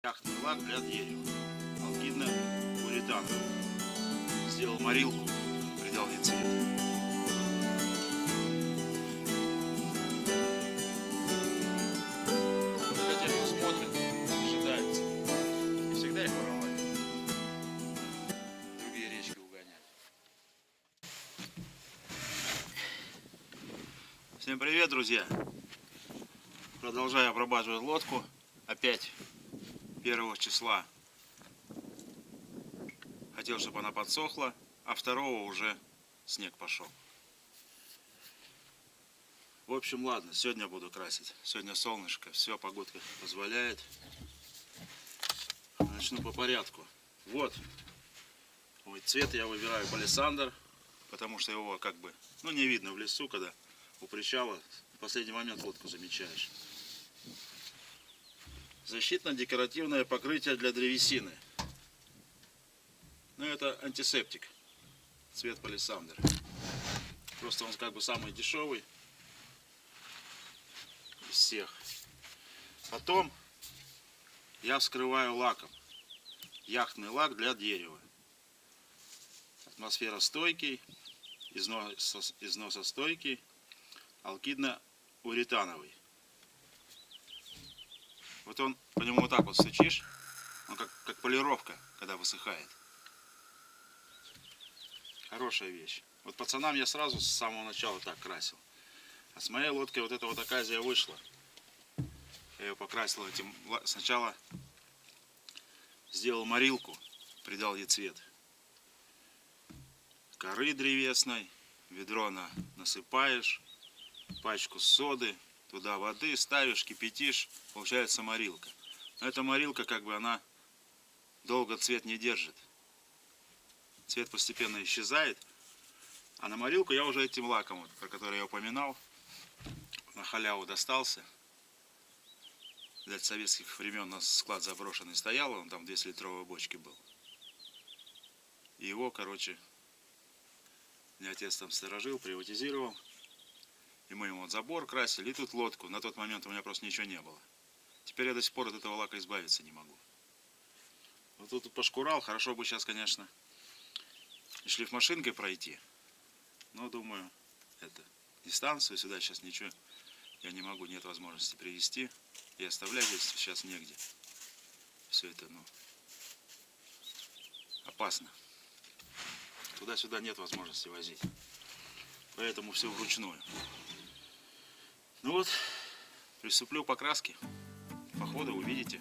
Яхтный лак для дерева. Алкидно-уретановый. Сделал морилку, придал ей цвет. Когда дерево смотрит, ожидается. Не всегда их воровать. Другие речки угонять. Всем привет, друзья! Продолжаю обрабатывать лодку. Опять 1 числа хотел, чтобы она подсохла, а 2 уже снег пошел. В общем, ладно, сегодня буду красить. Сегодня солнышко, все, погодка позволяет. Начну по порядку. Вот, цвет я выбираю палисандр, потому что его как бы, не видно в лесу, когда у причала в последний момент лодку замечаешь. Защитно-декоративное покрытие для древесины. Это антисептик. Цвет палисандр. Просто он как бы самый дешевый из всех. Потом я вскрываю лаком. Яхтный лак для дерева. Атмосферостойкий, износостойкий, алкидно-уретановый. Вот он, по нему вот так вот стучишь, он как полировка, когда высыхает. Хорошая вещь. Вот пацанам я сразу с самого начала так красил. А с моей лодкой вот эта вот оказия вышла. Я ее покрасил этим. Сначала сделал морилку, придал ей цвет. Коры древесной, ведро насыпаешь, пачку соды. Туда воды ставишь, кипятишь, получается морилка. Но эта морилка, как бы, она долго цвет не держит. Цвет постепенно исчезает. А на морилку я уже этим лаком, вот, про который я упоминал, на халяву достался. Для советских времен у нас склад заброшенный стоял, он там 200-литровой бочки был. И его, мне отец там сторожил, приватизировал. И мы ему вот забор красили, и тут лодку. На тот момент у меня просто ничего не было. Теперь я до сих пор от этого лака избавиться не могу. Вот тут пошкурал. Хорошо бы сейчас, конечно, шлифмашинкой пройти. Но думаю, дистанцию сюда сейчас ничего я не могу, нет возможности привезти. И оставлять здесь сейчас негде. Все это, опасно. Туда-сюда нет возможности возить. Поэтому все вручную. Приступлю к покраске. По ходу увидите.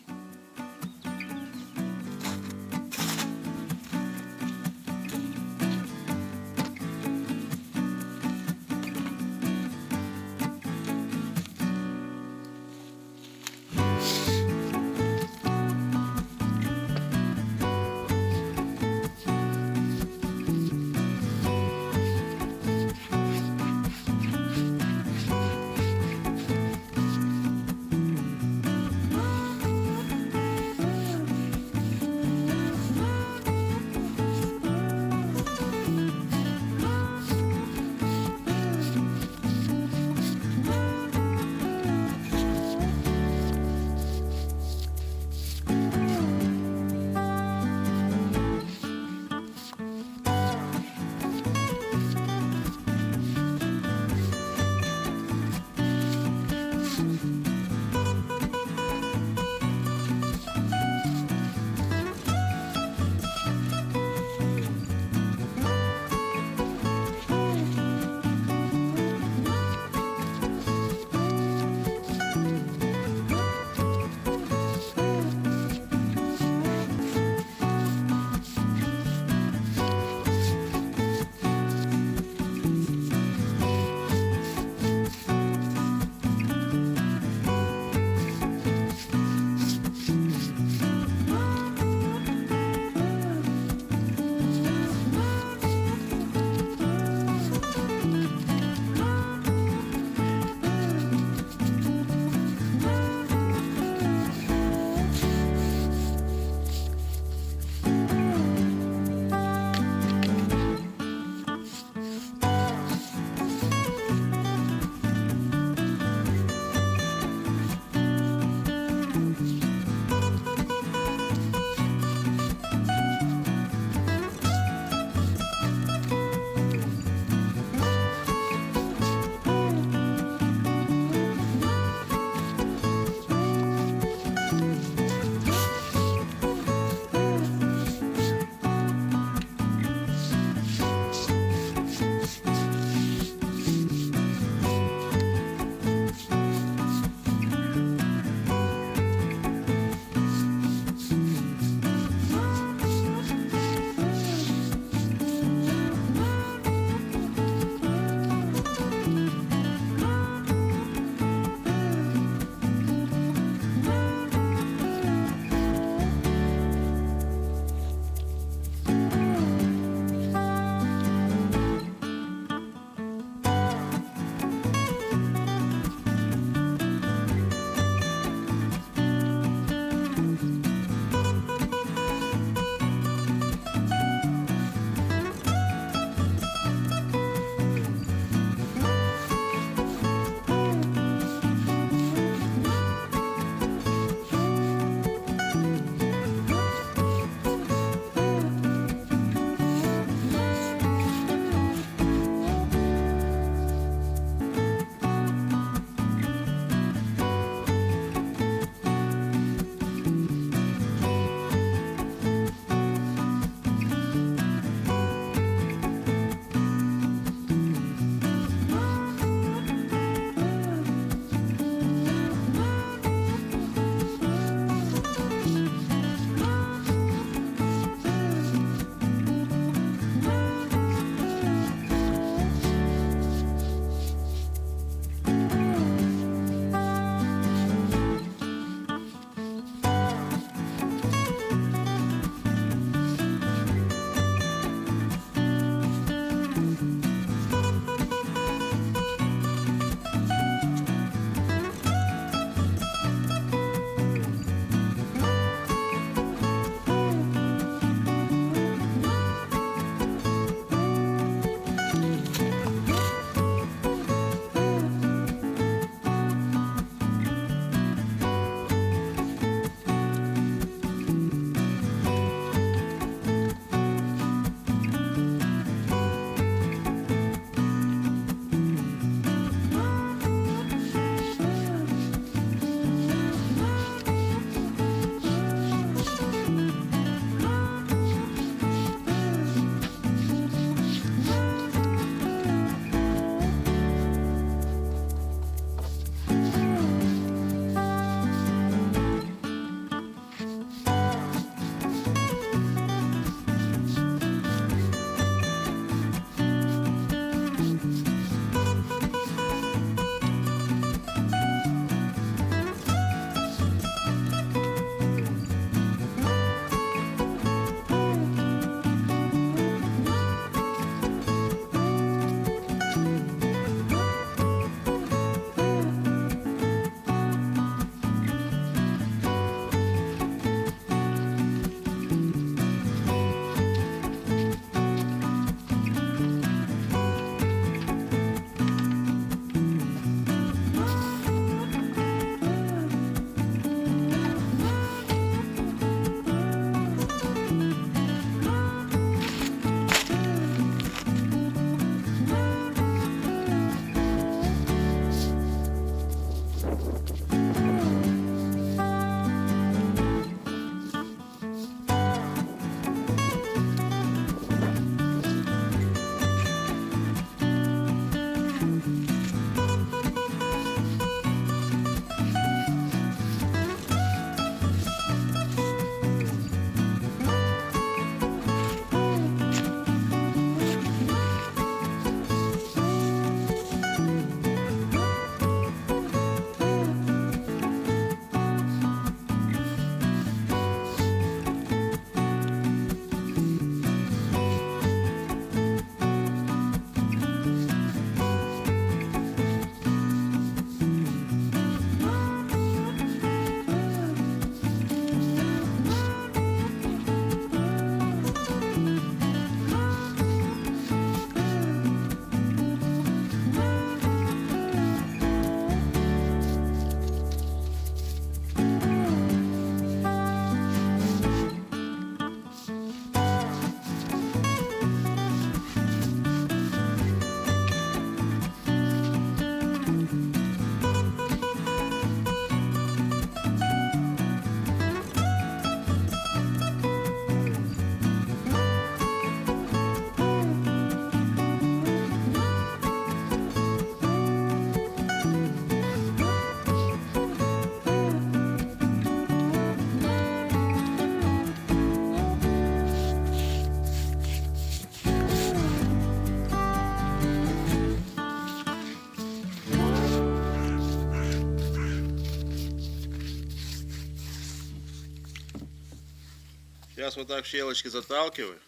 Сейчас вот так в щелочки заталкиваю,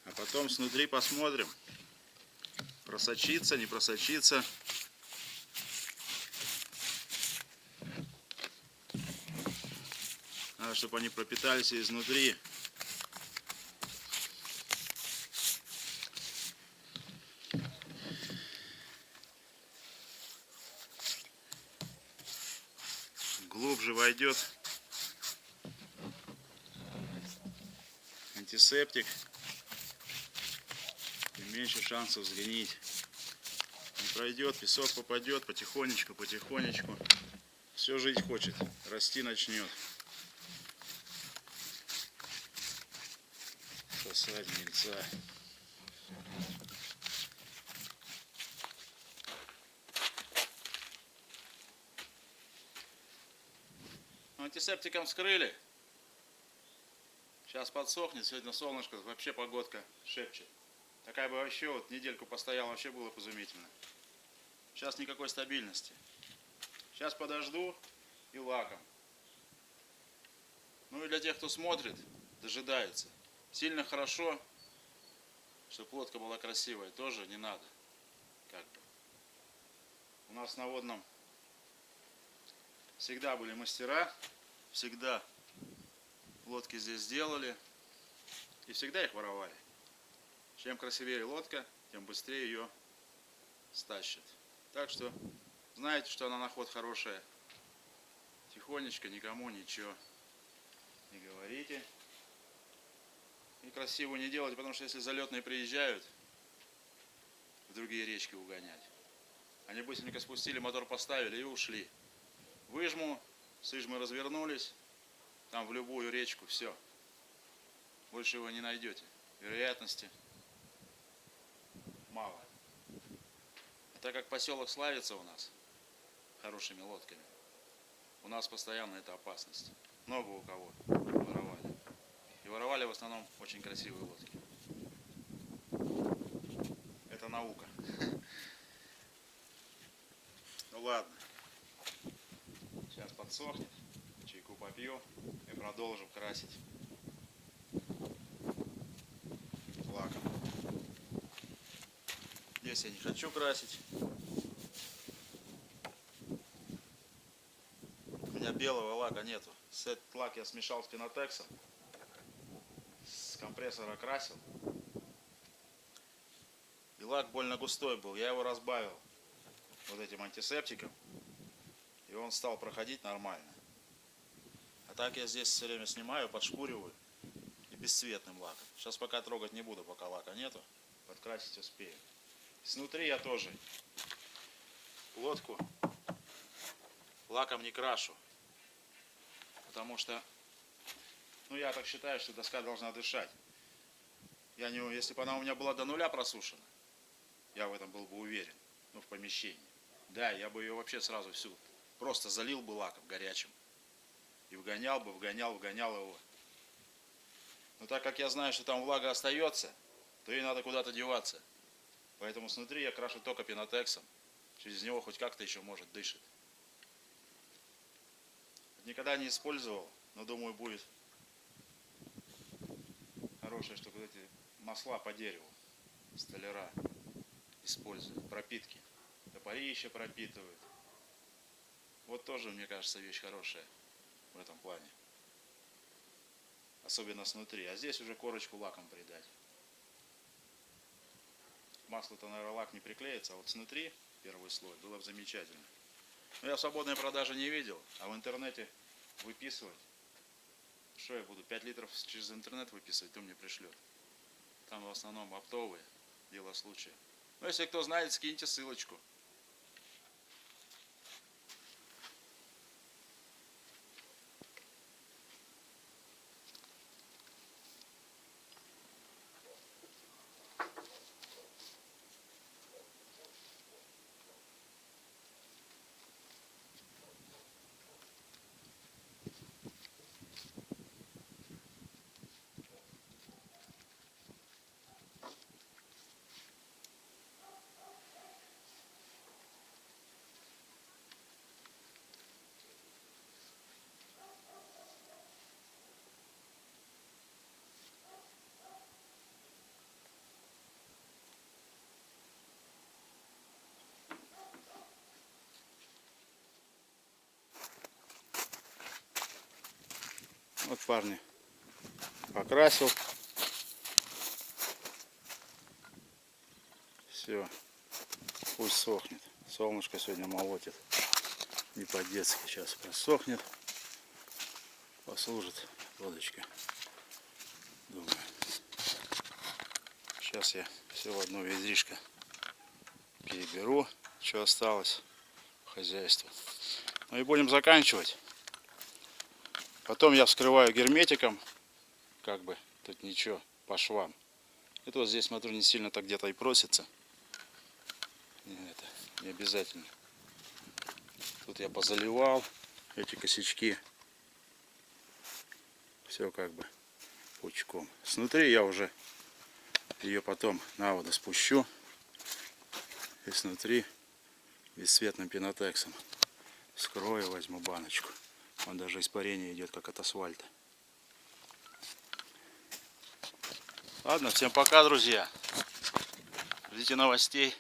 а потом снутри посмотрим, просочится, не просочится. Надо, чтобы они пропитались изнутри. Глубже войдет антисептик, тем меньше шансов сгнить. Не пройдет, песок попадет потихонечку, потихонечку. Все жить хочет, расти начнет. Сосать гнильца. Антисептиком вскрыли. Сейчас подсохнет. Сегодня солнышко, вообще погодка шепчет. Такая бы вообще вот недельку постояла, вообще было бы изумительно. Сейчас никакой стабильности. Сейчас подожду и лаком. Ну и для тех, кто смотрит, дожидается. Сильно хорошо, чтобы лодка была красивая, тоже не надо. Как бы. У нас на водном всегда были мастера, всегда лодки здесь сделали и всегда их воровали. Чем красивее лодка, тем быстрее ее стащат. Так что знаете, что она на ход хорошая. Тихонечко, никому ничего не говорите. И красиво не делать, потому что если залетные приезжают в другие речки угонять, они быстренько спустили, мотор поставили и ушли. Выжму, с Ижмы развернулись, там в любую речку, все. Больше его не найдете. Вероятности мало. А так как поселок славится у нас хорошими лодками, у нас постоянно эта опасность. Много у кого воровали. И воровали в основном очень красивые лодки. Это наука. Ну ладно. Сейчас подсохнет. Чайку попью и продолжим красить лаком. Здесь я не хочу красить. У меня белого лака нету. Этот лак я смешал с пенотексом. С компрессора красил. И лак больно густой был. Я его разбавил вот этим антисептиком. И он стал проходить нормально. А так я здесь все время снимаю, подшкуриваю. И бесцветным лаком. Сейчас пока трогать не буду, пока лака нету. Подкрасить успею. Снутри я тоже лодку лаком не крашу. Потому что, ну я так считаю, что доска должна дышать. Я не, если бы она у меня была до нуля просушена, я в этом был бы уверен. Ну, в помещении. Да, я бы ее вообще сразу всю просто залил бы лаком горячим. И вгонял бы, вгонял его. Но так как я знаю, что там влага остается, то ей надо куда-то деваться. Поэтому снутри я крашу только пенотексом. Через него хоть как-то еще может дышит. Никогда не использовал, но думаю будет хорошее, чтобы вот эти масла по дереву столяра используют, пропитки. Топорище пропитывают. Вот тоже, мне кажется, вещь хорошая в этом плане. Особенно снутри. А здесь уже корочку лаком придать. Масло-то, наверное, лак не приклеится, а вот снутри первый слой было бы замечательно. Но я в свободной продаже не видел, а в интернете выписывать. Что я буду 5 литров через интернет выписывать, то мне пришлет. Там в основном оптовые, дело случая. Но если кто знает, скиньте ссылочку. Вот парни покрасил. Все, пусть сохнет. Солнышко сегодня молотит. Не по-детски. Сейчас просохнет. Послужит водочка. Думаю. Сейчас я все в одно ведришко переберу, что осталось по хозяйству. Ну и будем заканчивать. Потом я вскрываю герметиком. Как бы тут ничего по швам. Это вот здесь, смотрю, не сильно так где-то и просится. Это не обязательно. Тут я позаливал эти косячки. Все как бы пучком. Снутри я уже ее потом на воду спущу. И снутри бесцветным пенотексом скрою, возьму баночку. Он даже испарение идет как от асфальта. Ладно, всем пока, друзья. Ждите новостей.